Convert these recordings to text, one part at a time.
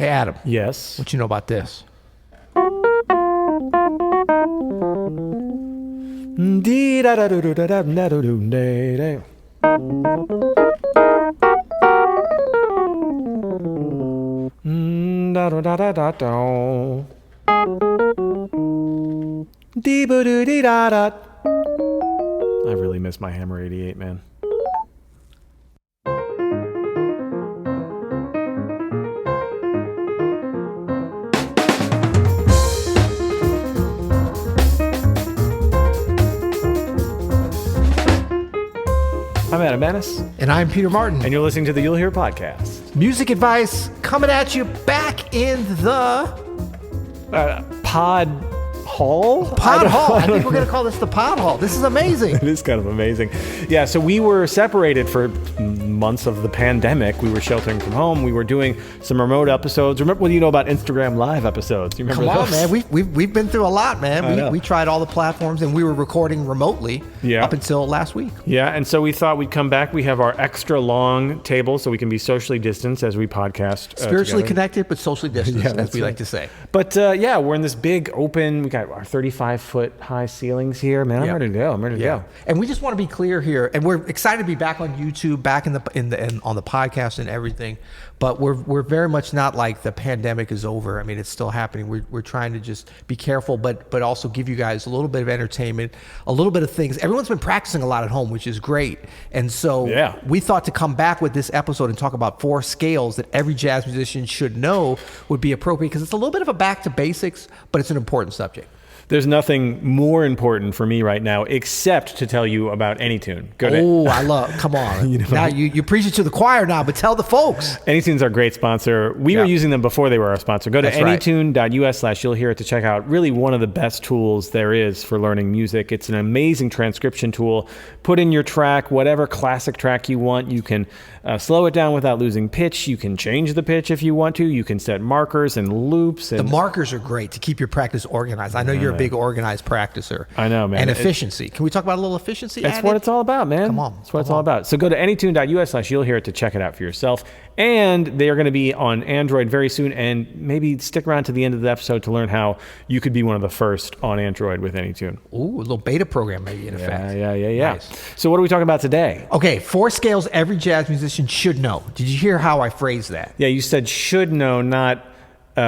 Hey, Adam. Yes. What you know about this? I really miss my Hammer 88, man. I'm Adam Manis. And I'm Peter Martin. And you're listening to the You'll Hear podcast. Music advice coming at you back in the Pod Hall? I think we're going to call this the Pod Hall. This is amazing. It is kind of amazing. Yeah, so we were separated for months of the pandemic. We were sheltering from home. We were doing some remote episodes. Remember, what do you know about Instagram Live episodes? You remember those? Come on, man. We've been through a lot, man. We tried all the platforms, and we were recording remotely up until last week. Yeah, and so we thought we'd come back. We have our extra long table so we can be socially distanced as we podcast. Spiritually together. Connected, but socially distanced, as we like to say. But we're in this big open, we got our 35-foot high ceilings here. Man, I'm ready to go. Go. And we just want to be clear here, and we're excited to be back on YouTube, back on the podcast and everything. But we're very much not like the pandemic is over. I mean, it's still happening. We're trying to just be careful, but also give you guys a little bit of entertainment, a little bit of things. Everyone's been practicing a lot at home, which is great. And so we thought to come back with this episode and talk about 4 scales that every jazz musician should know would be appropriate, because it's a little bit of a back to basics, but it's an important subject. There's nothing more important for me right now except to tell you about AnyTune. Come on. Now you preach it to the choir now, but tell the folks. AnyTune's our great sponsor. We were using them before they were our sponsor. Go to anytune.us/you'll hear it to check out really one of the best tools there is for learning music. It's an amazing transcription tool. Put in your track, whatever classic track you want. You can slow it down without losing pitch. You can change the pitch if you want to. You can set markers and loops. The markers are great to keep your practice organized. I know you're a big organized practicer. I know, man. And efficiency. Can we talk about a little efficiency? That's what it's all about, man. Come on. That's what it's all about. So go to anytune.us/you'll hear it to check it out for yourself. And they are going to be on Android very soon. And maybe stick around to the end of the episode to learn how you could be one of the first on Android with AnyTune. Ooh, a little beta program maybe in effect. Yeah. Nice. So what are we talking about today? Okay, 4 scales every jazz musician should know. Did you hear how I phrased that? Yeah, you said should know, not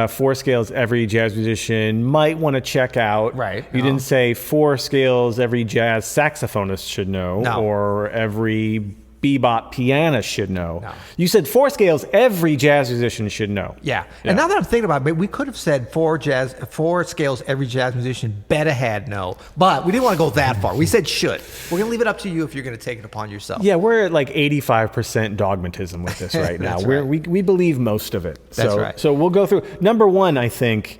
4 scales every jazz musician might want to check out. Right. You didn't say 4 scales every jazz saxophonist should know, or every bebop pianist should know. No. You said 4 scales every jazz musician should know. Yeah. And now that I'm thinking about it, we could have said 4 scales every jazz musician better had know, but we didn't want to go that far. We said should. We're going to leave it up to you if you're going to take it upon yourself. Yeah, we're at like 85% dogmatism with this right now. We believe most of it. That's right. So we'll go through. Number 1, I think,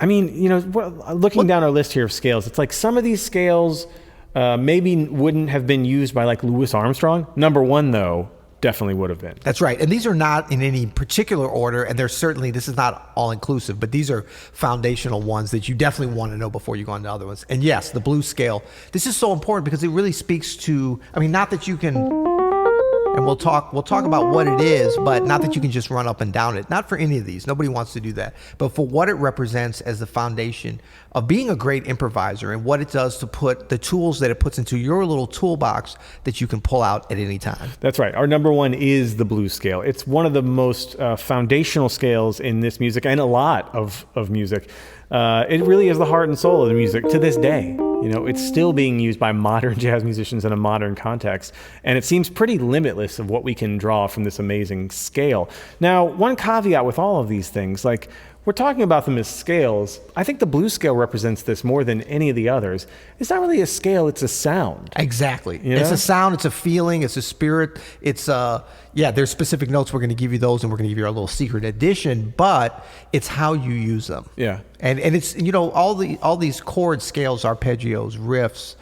looking down our list here of scales, it's like some of these scales maybe wouldn't have been used by like Louis Armstrong. Number 1, though, definitely would have been. That's right. And these are not in any particular order, and this is not all inclusive, but these are foundational ones that you definitely want to know before you go on to other ones. And yes, the blues scale, this is so important because it really speaks to, not that you can, and we'll talk about what it is, but not that you can just run up and down it. Not for any of these. Nobody wants to do that. But for what it represents as the foundation of being a great improviser and what it does to put the tools that it puts into your little toolbox that you can pull out at any time. That's right. Our number 1 is the blues scale. It's one of the most foundational scales in this music and a lot of music. It really is the heart and soul of the music to this day. It's still being used by modern jazz musicians in a modern context, and it seems pretty limitless of what we can draw from this amazing scale. Now, one caveat with all of these things, like we're talking about them as scales. I think the blues scale represents this more than any of the others. It's not really a scale, it's a sound. Exactly. It's a sound, it's a feeling, it's a spirit. It's there's specific notes. We're going to give you those, and we're going to give you our little secret addition, but it's how you use them. Yeah. And it's, all these chord scales, arpeggios, riffs,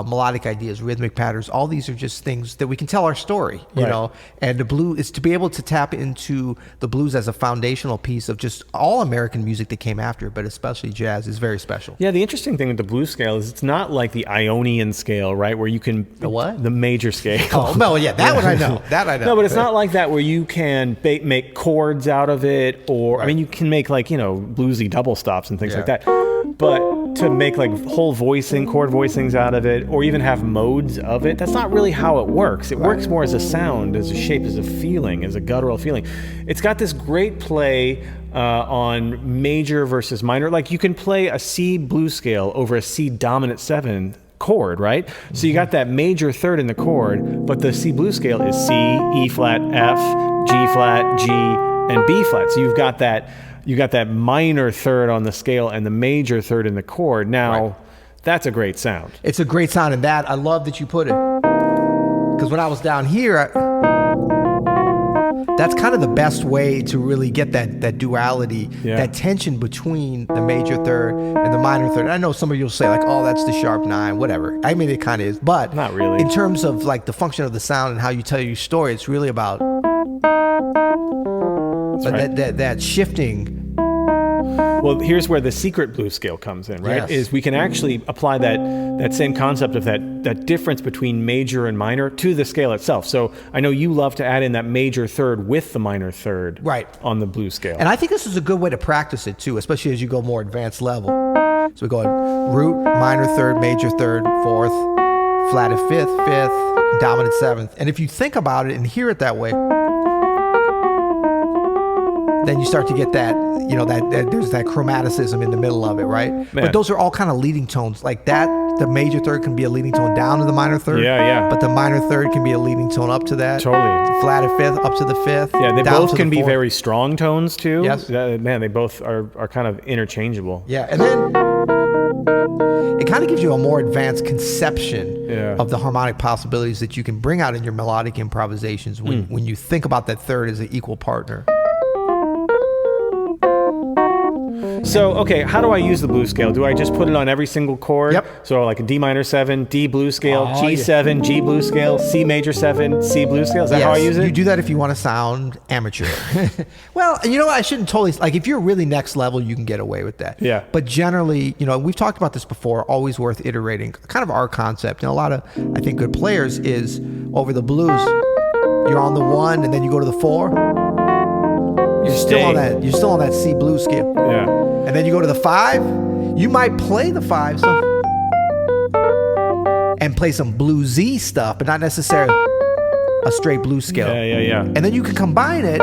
melodic ideas, rhythmic patterns. All these are just things that we can tell our story, you know. And the blues is to be able to tap into the blues as a foundational piece of just all American music that came after it, but especially jazz, is very special. Yeah, the interesting thing with the blues scale is it's not like the Ionian scale, right, where you can The what? The major scale. Oh, no, yeah, that one I know. That I know. No, but it's not like that where you can make chords out of it, or I mean, you can make like bluesy double stops and things like that. But to make like whole voicing, chord voicings out of it, or even have modes of it, that's not really how it works. It works more as a sound, as a shape, as a feeling, as a guttural feeling. It's got this great play on major versus minor. Like you can play a C blues scale over a C dominant 7 chord, right? So you got that major third in the chord, but the C blues scale is C, E flat, F, G flat, G, and B flat. So you've got that minor third on the scale and the major third in the chord. Now, that's a great sound. It's a great sound, and that I love that you put it, because when I was down here, that's kind of the best way to really get that duality, that tension between the major third and the minor third. And I know some of you will say like, oh, that's the sharp 9, whatever. I mean, it kind of is, but not really. In terms of like the function of the sound and how you tell your story, it's really about that shifting. Well, here's where the secret blues scale comes in, right? Yes. Is we can actually apply that same concept of that difference between major and minor to the scale itself. So I know you love to add in that major third with the minor third on the blues scale. And I think this is a good way to practice it too, especially as you go more advanced level. So we go root, minor third, major third, fourth, flat at fifth, dominant 7th. And if you think about it and hear it that way, then you start to get that, that there's that chromaticism in the middle of it, right? Man. But those are all kind of leading tones. Like that, the major third can be a leading tone down to the minor third. Yeah. But the minor third can be a leading tone up to that. Totally. Flat at 5th, up to the 5th. Yeah, they both can be very strong tones too. Yes. Man, they both are kind of interchangeable. Yeah, and then it kind of gives you a more advanced conception of the harmonic possibilities that you can bring out in your melodic improvisations when you think about that third as an equal partner. So, okay, how do I use the blues scale? Do I just put it on every single chord? Yep. So like a D minor 7, D blues scale, G7, G blues scale, C major 7, C blues scale? Is that how I use it? You do that if you want to sound amateur. Well, I shouldn't totally, like if you're really next level, you can get away with that. Yeah. But generally, we've talked about this before, always worth iterating. Kind of our concept, and a lot of, I think, good players is over the blues, you're on the 1 and then you go to the 4. You're still on that C blues scale. Yeah. And then you go to the 5. You might play the 5 and play some bluesy stuff, but not necessarily a straight blues scale. Yeah. And then you can combine it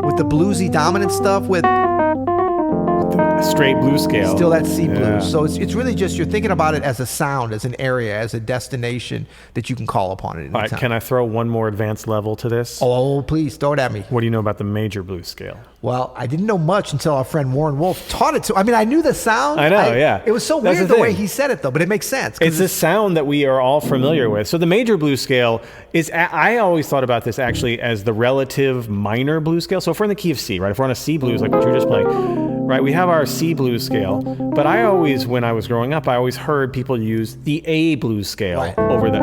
with the bluesy dominant stuff with a straight blues scale. Still that C blues. So it's really just you're thinking about it as a sound, as an area, as a destination that you can call upon at any time. All right, can I throw one more advanced level to this? Oh, please, throw it at me. What do you know about the major blues scale? Well, I didn't know much until our friend Warren Wolf taught it to. I mean, I knew the sound. I know, yeah. It was so weird the way he said it, though, but it makes sense. It's a sound that we are all familiar with. So the major blues scale is, I always thought about this actually as the relative minor blues scale. So if we're in the key of C, right? If we're on a C blues, like what you were just playing, right? We have our C blues scale. But I always, when I was growing up, I always heard people use the A blues scale over the...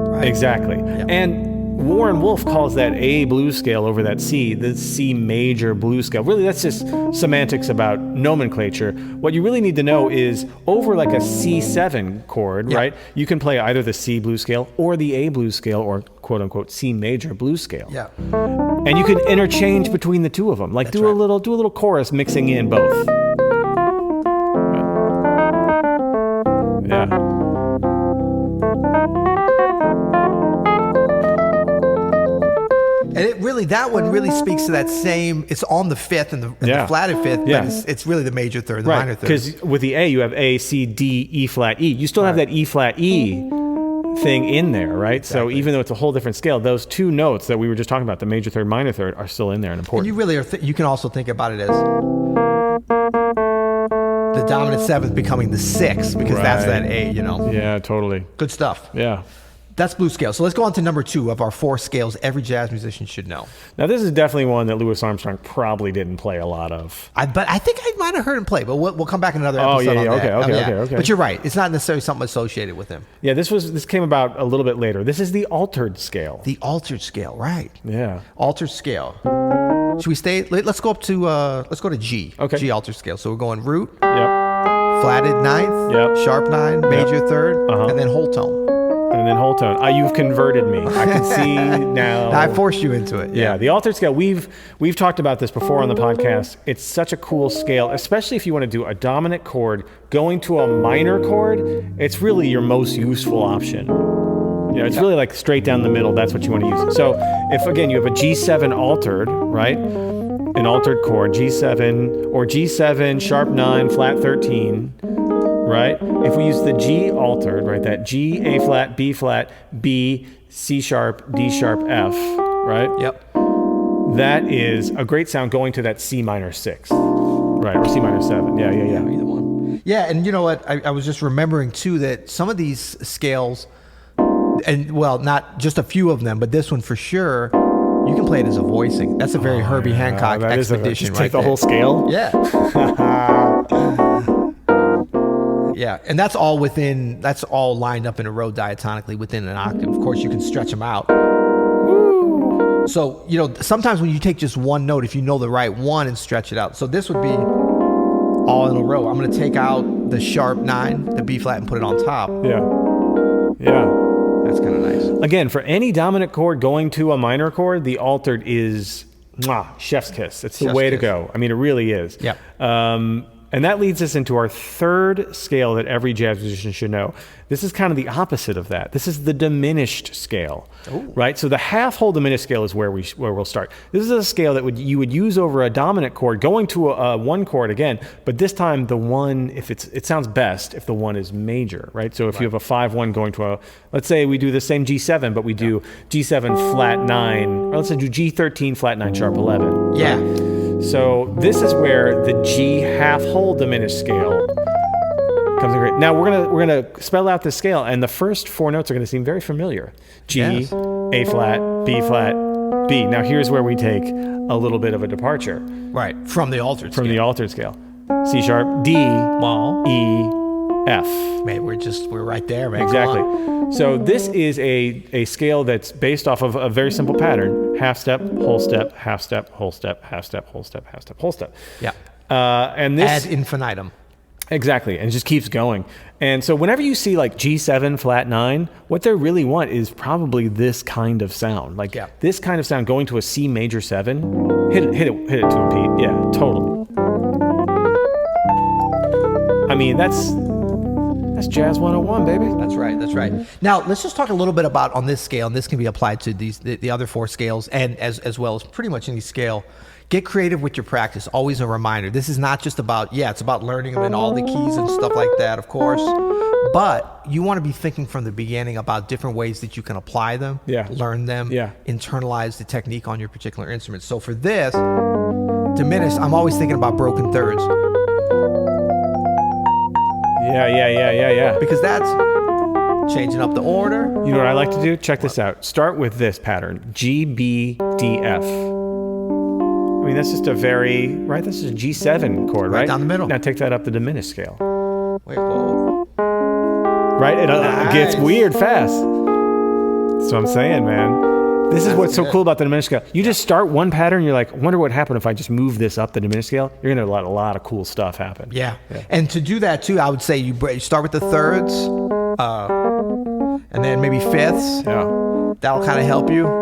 Right. Exactly. Yep. And Warren Wolf calls that A blues scale over that C, the C major blues scale. Really, that's just semantics about nomenclature. What you really need to know is over like a C7 chord, right? You can play either the C blues scale or the A blues scale or quote unquote C major blues scale. Yeah. And you can interchange between the two of them. Like do a little chorus mixing in both. Yeah. And that one really speaks to that same, it's on the 5th and the flatted 5th, but it's really the major third, the minor third. Because with the A, you have A, C, D, E flat, E. You still have that E flat, E thing in there, right? Exactly. So even though it's a whole different scale, those two notes that we were just talking about, the major third, minor third, are still in there and important. And you really are, you can also think about it as the dominant 7th becoming the 6th, because that's that A, Yeah, totally. Good stuff. Yeah. That's blues scale. So let's go on to number 2 of our 4 scales every jazz musician should know. Now, this is definitely one that Louis Armstrong probably didn't play a lot of. But I think I might have heard him play, but we'll come back in another episode on that. Okay. But you're right. It's not necessarily something associated with him. Yeah, this came about a little bit later. This is the altered scale. The altered scale, right. Yeah. Altered scale. Should we stay? Let's go up to, let's go to G. Okay. G altered scale. So we're going root, Yep. flatted ninth, Yep. sharp 9, major 3rd, and then whole tone. And then whole tone. You've converted me. I can see now. I forced you into it. Yeah, the altered scale. We've talked about this before on the podcast. It's such a cool scale, especially if you want to do a dominant chord going to a minor chord. It's really your most useful option. It's really like straight down the middle. That's what you want to use. So if again you have a G7 altered, right? An altered chord, G7 or G7 sharp 9 flat 13. Right? If we use the G altered, right, that G, A flat, B, B, C sharp, D sharp, F, right? Yep. That is a great sound going to that C minor 6, right, or C minor 7. Yeah. Either one. Yeah, and you know what? I was just remembering too that some of these scales, and well, not just a few of them, but this one for sure, you can play it as a voicing. That's a very Herbie Hancock expedition, just right? Take the whole scale. Yeah. Yeah, and that's all lined up in a row diatonically within an octave. Of course, you can stretch them out. So, sometimes when you take just one note, if you know the right one, and stretch it out. So this would be all in a row. I'm going to take out the sharp 9, the B flat, and put it on top. Yeah. That's kind of nice. Again, for any dominant chord going to a minor chord, the altered is chef's kiss. It's the way to go. I mean, it really is. Yeah. And that leads us into our 3rd scale that every jazz musician should know. This is kind of the opposite of that. This is the diminished scale, right? So the half whole diminished scale is where we'll start. This is a scale that you would use over a dominant chord going to a 1 chord again, but this time the 1, it sounds best if the 1 is major, right? So if you have a 5-1 going to let's say we do the same G7, but we do G7 flat 9, or let's say do G13 flat 9 sharp 11. Yeah. Right? So this is where the G half whole diminished scale comes in great. Now we're gonna spell out this scale, and the first 4 notes are gonna seem very familiar. G, yes. A flat, B flat, B. Now here's where we take a little bit of a departure. Right, from the altered scale. From the altered scale. C sharp, D, E, F. Man, we're right there, man. Exactly. So this is a scale that's based off of a very simple pattern: half step, whole step, half step, whole step, half step, whole step, half step, whole step. Yeah. And this ad infinitum. Exactly, and it just keeps going. And so whenever you see like G7 flat 9, what they really want is probably this kind of sound, like this kind of sound going to a C major 7. Hit it to him, Pete. Yeah, totally. I mean, that's Jazz 101, baby. That's right. Now, let's just talk a little bit about on this scale, and this can be applied to the other 4 scales, and as well as pretty much any scale. Get creative with your practice. Always a reminder. This is not just about, it's about learning them in all the keys and stuff like that, of course. But you want to be thinking from the beginning about different ways that you can apply them, learn them, internalize the technique on your particular instrument. So for this, diminished, I'm always thinking about broken thirds. Yeah. Because that's changing up the order. You know what I like to do? Check this out. Start with this pattern. G, B, D, F. I mean, that's just a that's just a G7 chord, right? Right down the middle. Now take that up the diminished scale. Wait, whoa. Right? It gets weird fast. That's what I'm saying, man. This is what's so cool about the diminished scale. You just start one pattern, you're like, I wonder what happened if I just move this up the diminished scale. You're going to let a lot of cool stuff happen. Yeah. And to do that, too, I would say you start with the thirds, and then maybe fifths. Yeah. That'll kind of help you.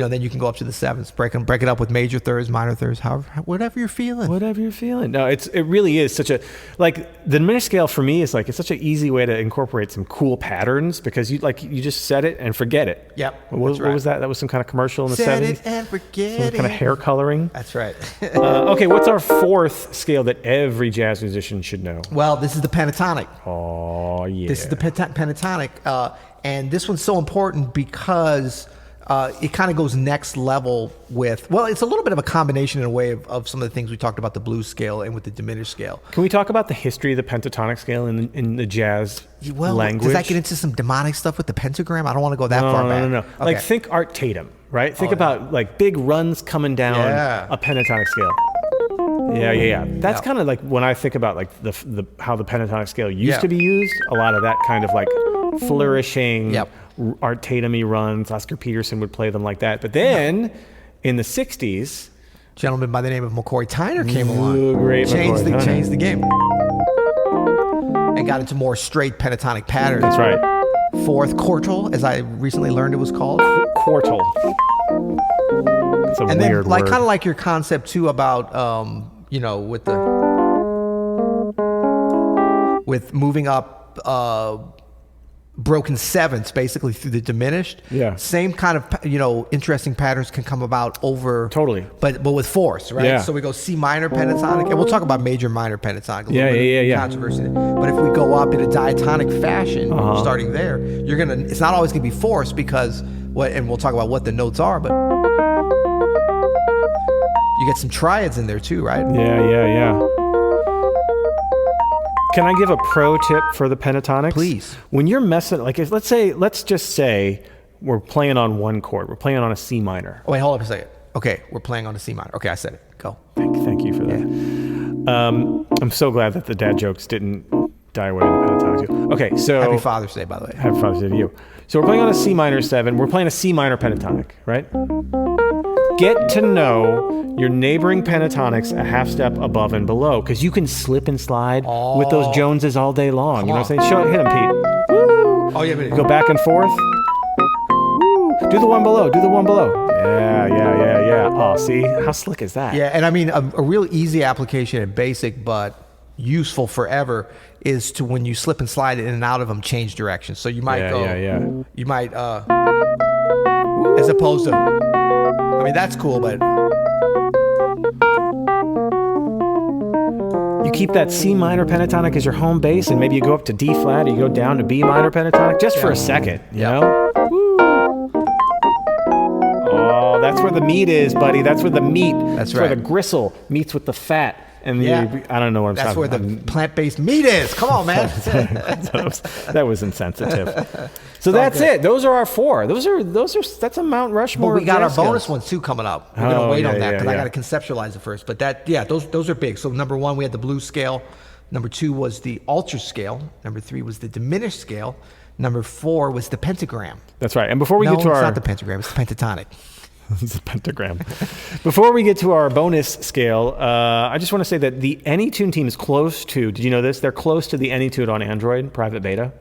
Then you can go up to the sevenths, break it up with major thirds, minor thirds, whatever you're feeling. No, it really is such a, the diminished scale for me is it's such an easy way to incorporate some cool patterns because you just set it and forget it. Yep. What was that? That was some kind of commercial in the 70s? Set it and forget it. Some kind of hair coloring. That's right. Okay, what's our 4th scale that every jazz musician should know? Well, this is the pentatonic. Oh, yeah. This is the pentatonic. And this one's so important because it kind of goes next level with, well, it's a little bit of a combination in a way of some of the things we talked about the blues scale and with the diminished scale. Can we talk about the history of the pentatonic scale in the jazz language? Does that get into some demonic stuff with the pentagram? I don't want to go that far back. No. Okay. Like think Art Tatum, right? Think about like big runs coming down a pentatonic scale. Yeah. That's kind of like when I think about like the how the pentatonic scale used to be used. A lot of that kind of like flourishing Art Tatum-y runs. Oscar Peterson would play them like that. But then in the 60s, gentleman by the name of McCoy Tyner came along. Great changed the game. And got into more straight pentatonic patterns. That's right. Fourth quartal, as I recently learned it was called. Quartal. It's a and weird then, like, word. kind of like your concept too about, with moving up broken sevenths, basically through the diminished. Yeah. Same kind of interesting patterns can come about over. Totally. But with force, right? Yeah. So we go C minor pentatonic, and we'll talk about major minor pentatonic. A little bit of controversy. But if we go up in a diatonic fashion, starting there, it's not always gonna be force because and we'll talk about what the notes are, but you get some triads in there too, right? Yeah. Can I give a pro tip for the pentatonics? Please. When you're messing, like, let's just say we're playing on one chord. We're playing on a C minor. Oh, wait, hold up a second. Okay, we're playing on a C minor. Okay, I said it. Go. Thank you for that. I'm so glad that the dad jokes didn't die away in the pentatonic scale. Okay, so Happy Father's Day, by the way. Happy Father's Day to you. So we're playing on a C minor 7. We're playing a C minor pentatonic, right? Get to know your neighboring pentatonics a half step above and below, because you can slip and slide with those Joneses all day long. You know what I'm saying? Hit them, Pete. Woo! Oh, yeah, Go back and forth. Woo! Do the one below. Yeah. Oh, see? How slick is that? Yeah, and I mean, a real easy application and basic, but useful forever is to, when you slip and slide in and out of them, change direction. So you might you might, as opposed to, I mean, that's cool, but you keep that C minor pentatonic as your home base, and maybe you go up to D flat, or you go down to B minor pentatonic just for a second, you know? Woo. Oh, that's where the meat is, buddy. That's where the meat. That's where right. the gristle meets with the fat. And I don't know what I'm that's talking where about. the plant-based meat is. Come on, man. that was insensitive. So that's it. Those are our 4. That's a Mount Rushmore. But we got our jazz bonus scales. ones too coming up. We're gonna wait on that because I yeah. got to conceptualize it first. But those are big. So number 1, we had the blues scale. Number 2 was the ultra scale. Number 3 was the diminished scale. Number 4 was the pentagram. That's right. And before we get to it's our not the pentagram. It's the pentatonic. It's a pentagram. Before we get to our bonus scale, I just want to say that the AnyTune team is close to, did you know this? They're close to the AnyTune on Android, private beta.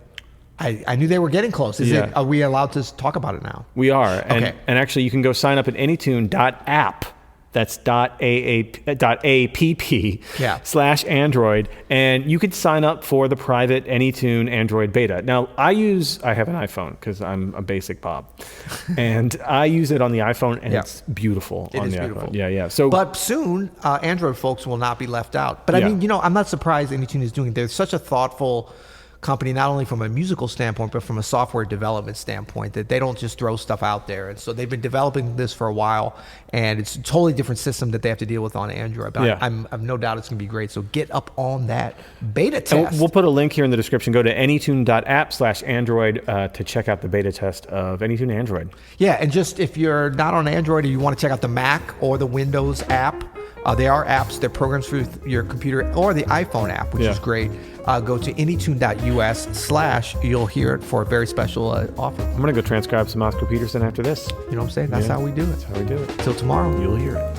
I knew they were getting close. Are we allowed to talk about it now? We are. Okay. And actually, you can go sign up at anytune.app. That's .app/Android, and you could sign up for the private AnyTune Android beta. Now, I have an iPhone because I'm a basic Bob, and I use it on the iPhone, and it's beautiful on the iPhone. Yeah. But soon, Android folks will not be left out. But I mean, I'm not surprised AnyTune is doing it. They're such a thoughtful company, not only from a musical standpoint, but from a software development standpoint, that they don't just throw stuff out there. And so they've been developing this for a while, and it's a totally different system that they have to deal with on Android. But I've no doubt it's going to be great. So get up on that beta test. And we'll put a link here in the description. Go to anytune.app/Android to check out the beta test of AnyTune Android. Yeah, and just if you're not on Android or you want to check out the Mac or the Windows app, they are apps. They're programs for your computer or the iPhone app, which is great. Go to anytune.us/ you'll hear it for a very special offer. I'm going to go transcribe some Oscar Peterson after this. You know what I'm saying? That's how we do it. That's how we do it. Till tomorrow. You'll hear it.